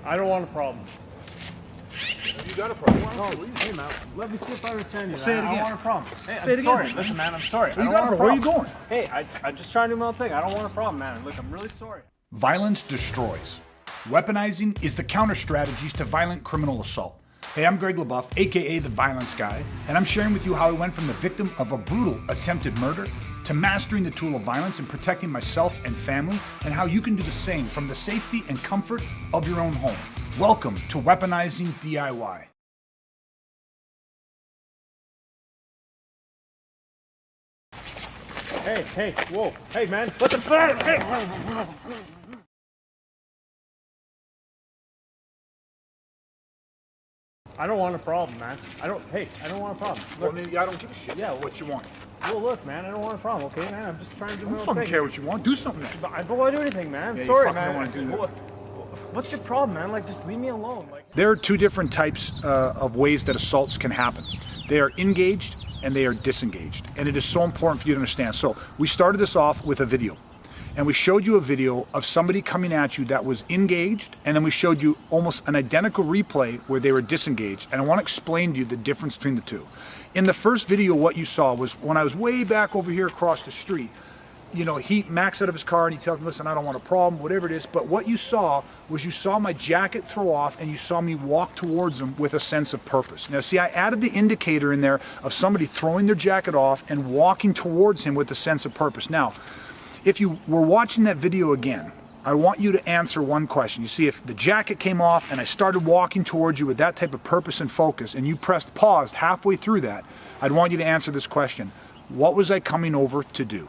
I don't want a problem. You got a problem. Hey, man, let me see if I understand you. Say it I don't again. want a problem. Hey, Say it I'm again. sorry. Listen, man, I'm sorry. Where you got a problem? Where are you going? Hey, I'm just trying to do my own thing. I don't want a problem, man. Look, I'm really sorry. Violence destroys. Weaponizing is the counter strategies to violent criminal assault. Hey, I'm Greg LaBeouf, aka The Violence Guy, and I'm sharing with you how I went from the victim of a brutal attempted murder to mastering the tool of violence and protecting myself and family, and how you can do the same from the safety and comfort of your own home. Welcome to Weaponizing DIY. Hey, whoa. Hey, man, what the fuck? Hey! I don't want a problem, man. I don't want a problem. Well, Look, then I don't give a shit. Yeah, what you want. well, look, man, I don't want a problem, okay, man? I'm just trying to do my I don't own fucking thing. care what you want. Do something then. But I don't want to do anything, man. I'm Yeah, you sorry, fucking man. don't wanna do that. What's your problem, man? Like, just leave me alone. Like, There are two different types of ways that assaults can happen. They are engaged and they are disengaged. And it is so important for you to understand. So we started this off with a video. And we showed you a video of somebody coming at you that was engaged, and then we showed you almost an identical replay where they were disengaged. And I want to explain to you the difference between the two. In the first video, what you saw was when I was way back over here across the street, you know, he Max out of his car and he tells me, listen, I don't want a problem, whatever it is. But what you saw was you saw my jacket throw off and you saw me walk towards him with a sense of purpose. Now, see, I added the indicator in there of somebody throwing their jacket off and walking towards him with a sense of purpose. Now, if you were watching that video again, I want you to answer one question. You see, if the jacket came off and I started walking towards you with that type of purpose and focus, and you pressed pause halfway through that, I'd want you to answer this question. What was I coming over to do?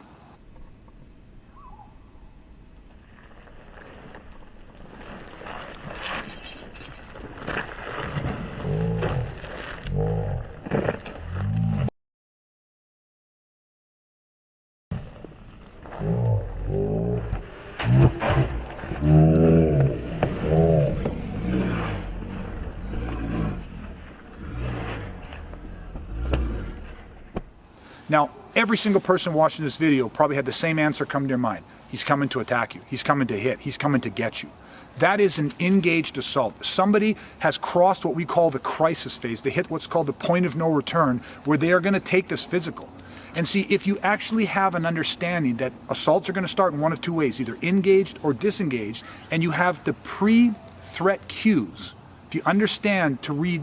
Now, every single person watching this video probably had the same answer come to their mind. He's coming to attack you. He's coming to hit. He's coming to get you. That is an engaged assault. Somebody has crossed what we call the crisis phase. They hit what's called the point of no return, where they are going to take this physical. And see, if you actually have an understanding that assaults are going to start in one of two ways, either engaged or disengaged, and you have the pre-threat cues, if you understand to read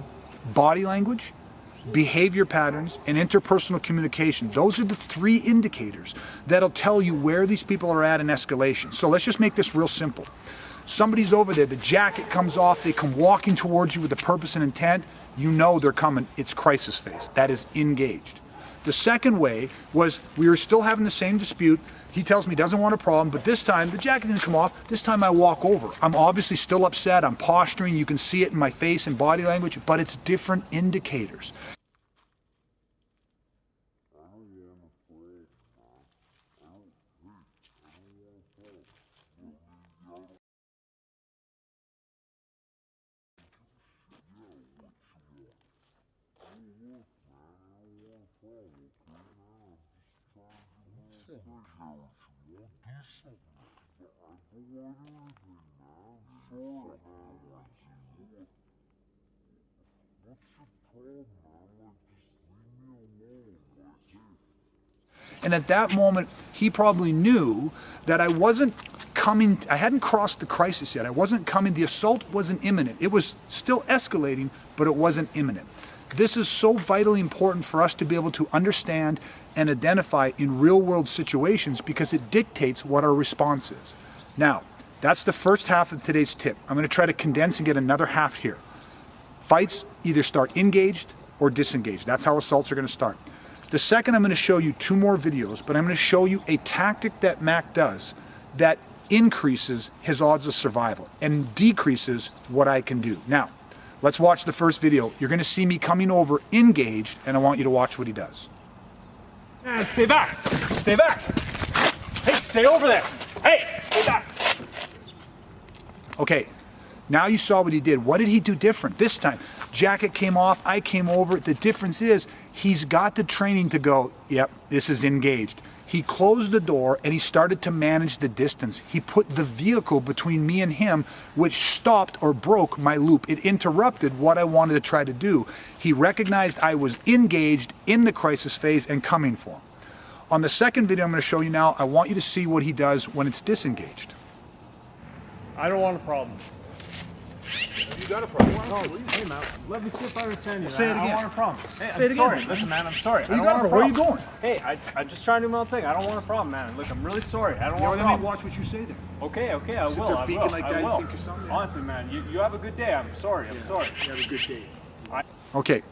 body language, behavior patterns, and interpersonal communication, those are the three indicators that'll tell you where these people are at in escalation. So let's just make this real simple. Somebody's over there, the jacket comes off, they come walking towards you with a purpose and intent, you know they're coming, it's crisis phase. That is engaged. The second way was we were still having the same dispute. He tells me he doesn't want a problem, but this time the jacket didn't come off. This time I walk over. I'm obviously still upset. I'm posturing. You can see it in my face and body language, but it's different indicators. And at that moment, he probably knew that I wasn't coming, I hadn't crossed the crisis yet. I wasn't coming, the assault wasn't imminent. It was still escalating, but it wasn't imminent. This is so vitally important for us to be able to understand and identify in real world situations because it dictates what our response is. Now, that's the first half of today's tip. I'm going to try to condense and get another half here. Fights either start engaged or disengaged. That's how assaults are going to start. The second, I'm going to show you two more videos, but I'm going to show you a tactic that Mac does that increases his odds of survival and decreases what I can do. Now, let's watch the first video. You're going to see me coming over engaged, and I want you to watch what he does. man, stay back. Stay back. Hey, stay over there. Hey, stay back. Okay, now you saw what he did. What did he do different this time? Jacket came off, I came over. The difference is he's got the training to go, yep, this is engaged. He closed the door and he started to manage the distance. He put the vehicle between me and him, which stopped or broke my loop. It interrupted what I wanted to try to do. He recognized I was engaged in the crisis phase and coming for him. On the second video I'm going to show you now, I want you to see what he does when it's disengaged. I don't want a problem. You got a problem. Hey, man, let me see if I understand you. Say man. it I again. don't want a problem. Hey, Say it I'm again. sorry. Listen, man, I'm sorry. I You don't got want a a problem. problem. Where are you going? Hey, I'm just trying to do my own thing. I don't want a problem, man. Look, I'm really sorry. I don't Yeah, want a let me problem. watch what you say then. Okay, I will. there I peeking will. like I that, you will. think you're something? Honestly, man, you have a good day. I'm sorry. I'm sorry. You have a good day. Okay.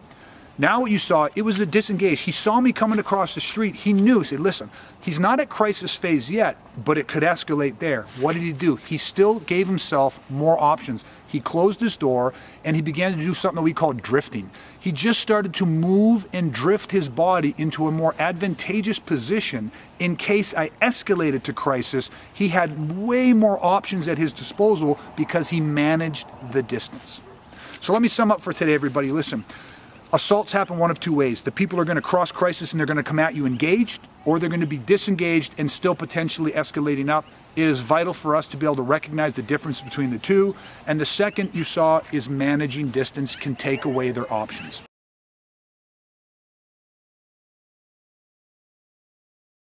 Now what you saw, it was a disengage. He saw me coming across the street. He knew, he said, listen, he's not at crisis phase yet, but it could escalate there. What did he do? He still gave himself more options. He closed his door and he began to do something that we call drifting. He just started to move and drift his body into a more advantageous position in case I escalated to crisis. He had way more options at his disposal because he managed the distance. So let me sum up for today, everybody. Listen. Assaults happen one of two ways. The people are going to cross crisis and they're going to come at you engaged, or they're going to be disengaged and still potentially escalating up. It is vital for us to be able to recognize the difference between the two. And the second you saw is managing distance can take away their options.